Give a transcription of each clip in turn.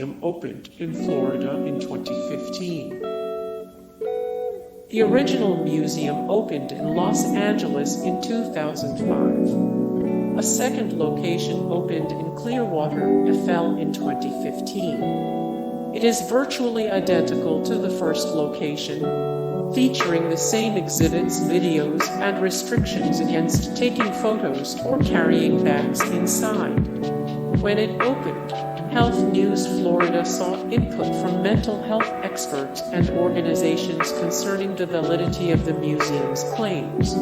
Museum opened in Florida in 2015. The original museum opened in Los Angeles in 2005. A second location opened in Clearwater, FL in 2015. It is virtually identical to the first location, featuring the same exhibits, videos, and restrictions against taking photos or carrying bags inside. When it opened, Health News Florida sought input from mental health experts and organizations concerning the validity of the museum's claims.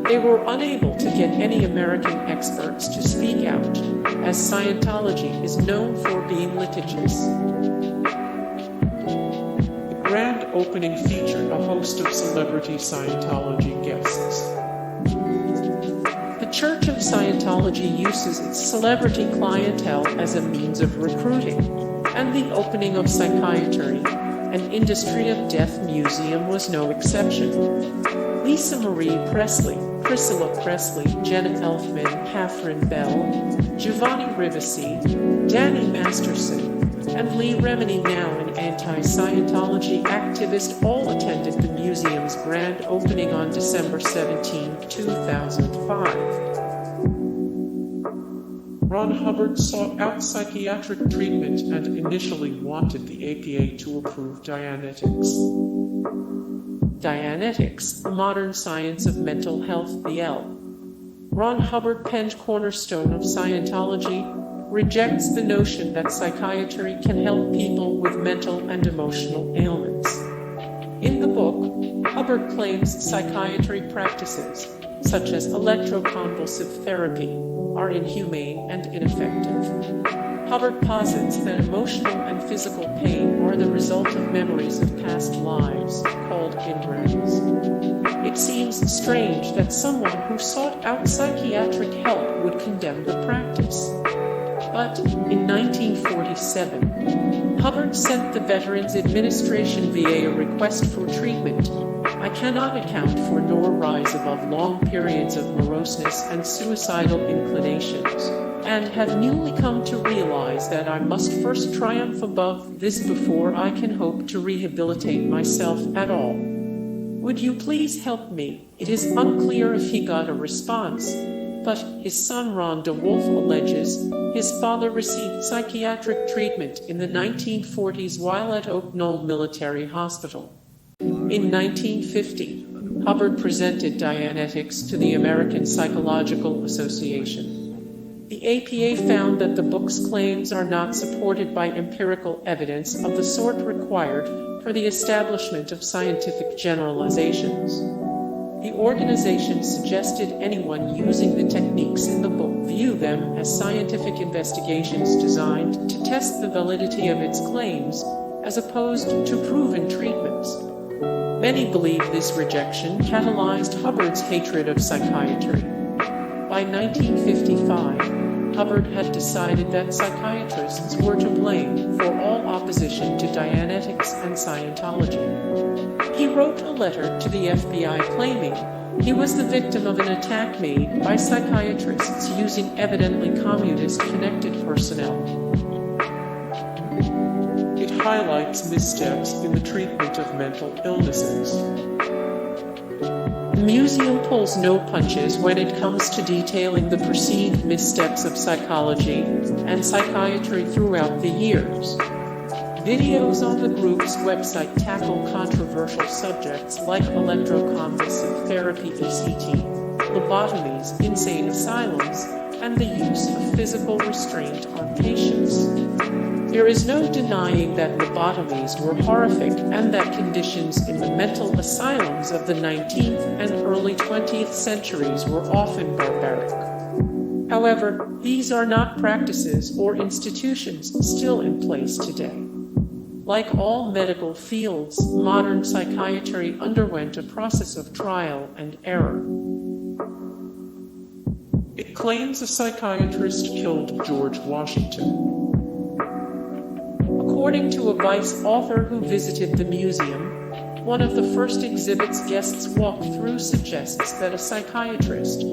They were unable to get any American experts to speak out, as Scientology is known for being litigious. The grand opening featured a host of celebrity Scientology guests. The Church of Scientology uses its celebrity clientele as a means of recruiting, and the opening of Psychiatry, an Industry of Death museum, was no exception. Lisa Marie Presley, Priscilla Presley, Jenna Elfman, Catherine Bell, Giovanni Ribisi, Danny Masterson, and Lee Remini, now an anti-Scientology activist, all attended the museum's grand opening on December 17, 2005. Ron Hubbard sought out psychiatric treatment and initially wanted the APA to approve Dianetics. Dianetics, the modern science of mental health, DL. Ron Hubbard, penned cornerstone of Scientology, rejects the notion that psychiatry can help people with mental and emotional ailments. In the book, Hubbard claims psychiatry practices, such as electroconvulsive therapy, are inhumane and ineffective. Hubbard posits that emotional and physical pain are the result of memories of past lives, called engrams. It seems strange that someone who sought out psychiatric help would condemn the practice. But in 1947, Hubbard sent the Veterans Administration VA a request for treatment. I cannot account for nor rise above long periods of moroseness and suicidal inclinations, and have newly come to realize that I must first triumph above this before I can hope to rehabilitate myself at all. Would you please help me? It is unclear if he got a response, but his son Ron DeWolf alleges his father received psychiatric treatment in the 1940s while at Oak Knoll Military Hospital. In 1950, Hubbard presented Dianetics to the American Psychological Association. The APA found that the book's claims are not supported by empirical evidence of the sort required for the establishment of scientific generalizations. The organization suggested anyone using the techniques in the book view them as scientific investigations designed to test the validity of its claims, as opposed to proven treatments. Many believe this rejection catalyzed Hubbard's hatred of psychiatry. By 1955, Hubbard had decided that psychiatrists were to blame for all opposition to Dianetics and Scientology. He wrote a letter to the FBI claiming he was the victim of an attack made by psychiatrists using evidently communist-connected personnel. It highlights missteps in the treatment of mental illnesses. The museum pulls no punches when it comes to detailing the perceived missteps of psychology and psychiatry throughout the years. Videos on the group's website tackle controversial subjects like electroconvulsive therapy (ECT), lobotomies, insane asylums, and the use of physical restraint on patients. There is no denying that lobotomies were horrific and that conditions in the mental asylums of the 19th and early 20th centuries were often barbaric. However, these are not practices or institutions still in place today. Like all medical fields, modern psychiatry underwent a process of trial and error. It claims a psychiatrist killed George Washington. According to a Vice author who visited the museum, one of the first exhibit's guests walked through suggests that a psychiatrist,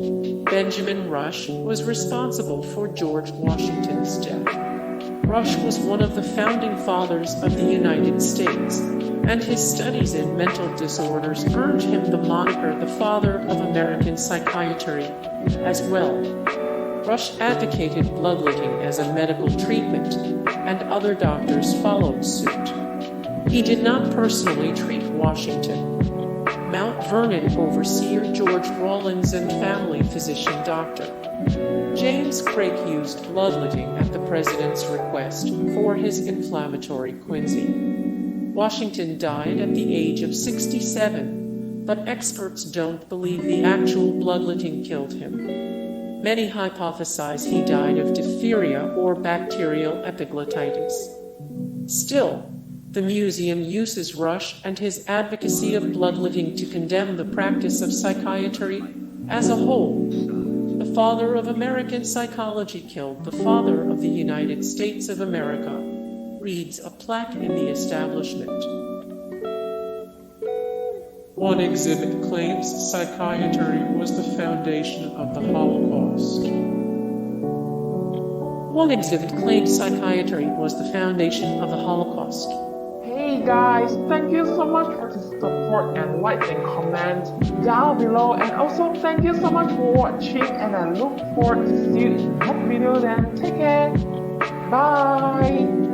Benjamin Rush, was responsible for George Washington's death. Rush was one of the founding fathers of the United States, and his studies in mental disorders earned him the moniker the father of American psychiatry as well. Rush advocated bloodletting as a medical treatment, and other doctors followed suit. He did not personally treat Washington. Mount Vernon overseer George Rawlins and family physician Dr. James Craig used bloodletting at the president's request for his inflammatory quinsy. Washington died at the age of 67, but experts don't believe the actual bloodletting killed him. Many hypothesize he died of diphtheria or bacterial epiglottitis. Still, the museum uses Rush and his advocacy of bloodletting to condemn the practice of psychiatry as a whole. The father of American psychology killed the father of the United States of America, reads a plaque in the establishment. One exhibit claims psychiatry was the foundation of the Holocaust. One exhibit claims psychiatry was the foundation of the Holocaust. Hey guys, thank you so much for the support and like and comment down below, and also thank you so much for watching, and I look forward to see you in the next video. Then take care, bye.